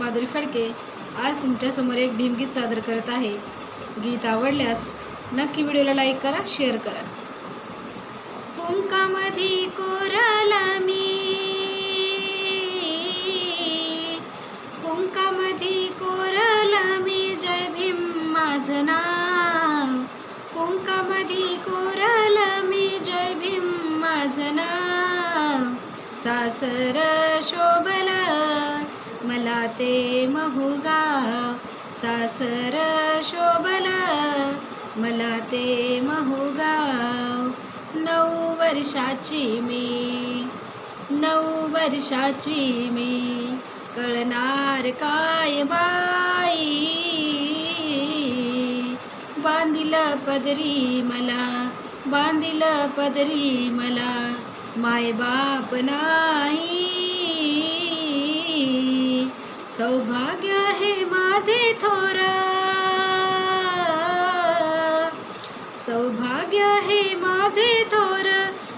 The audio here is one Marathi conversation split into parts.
माधुरी फडके आज तुमच्यासमोर एक भीमगीत सादर करत आहे। गीत आवडल्यास नक्की व्हिडिओला लाईक करा, शेअर करा। कुंकामधी कोरला मी, कुंकामधी कोरला मी, जय भीम माझं नाव। कुंकामधी कोरला मी, जय भीम माझं नाव। सासर शोभलं मला ते महूगाव, सासर शोभलं मला ते महूगाव। 9 वर्षाची मी, 9 वर्षाची मी, कळणार काय बाई। बांधिलं पदरी मला, बांधिलं पदरी मला, माय बाप नाही। सौभाग्य हे माझे थोर, सौभाग्य हे माझे थोर,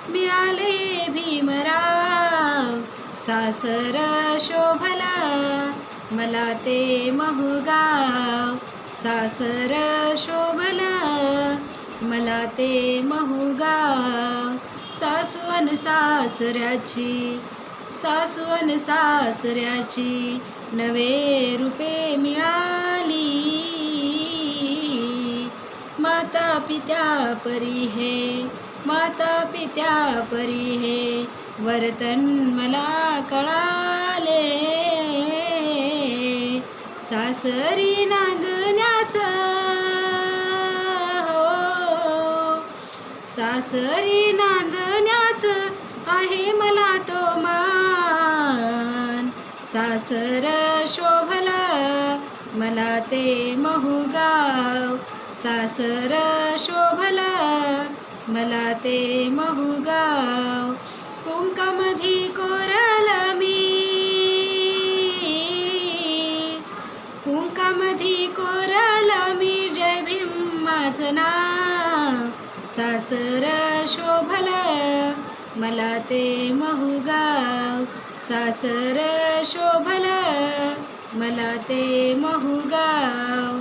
मिळाले भीमराव। सासर शोभलं मला ते महूगाव, सासर शोभलं मला ते महूगाव। सासू अन सासऱ्याची, सासू अन सासऱ्याची, नवे रूपे मिळाली। माता पित्या परी हे, माता पित्या परी हे, वर्तन मला कळाले। सासरी नांदण्याचं हो, सासरी नांदण्याचं आहे मला तो मान। सासर शोभलं मला ते महूगाव, सासर शोभलं मला ते महूगाव। कुंकामधी कोरलं मी, कुंकामधी कोरलं मी, जय भीम माझं नाव। सासर शोभलं मला ते महूगाव, सासर शोभलं मला ते महूगाव।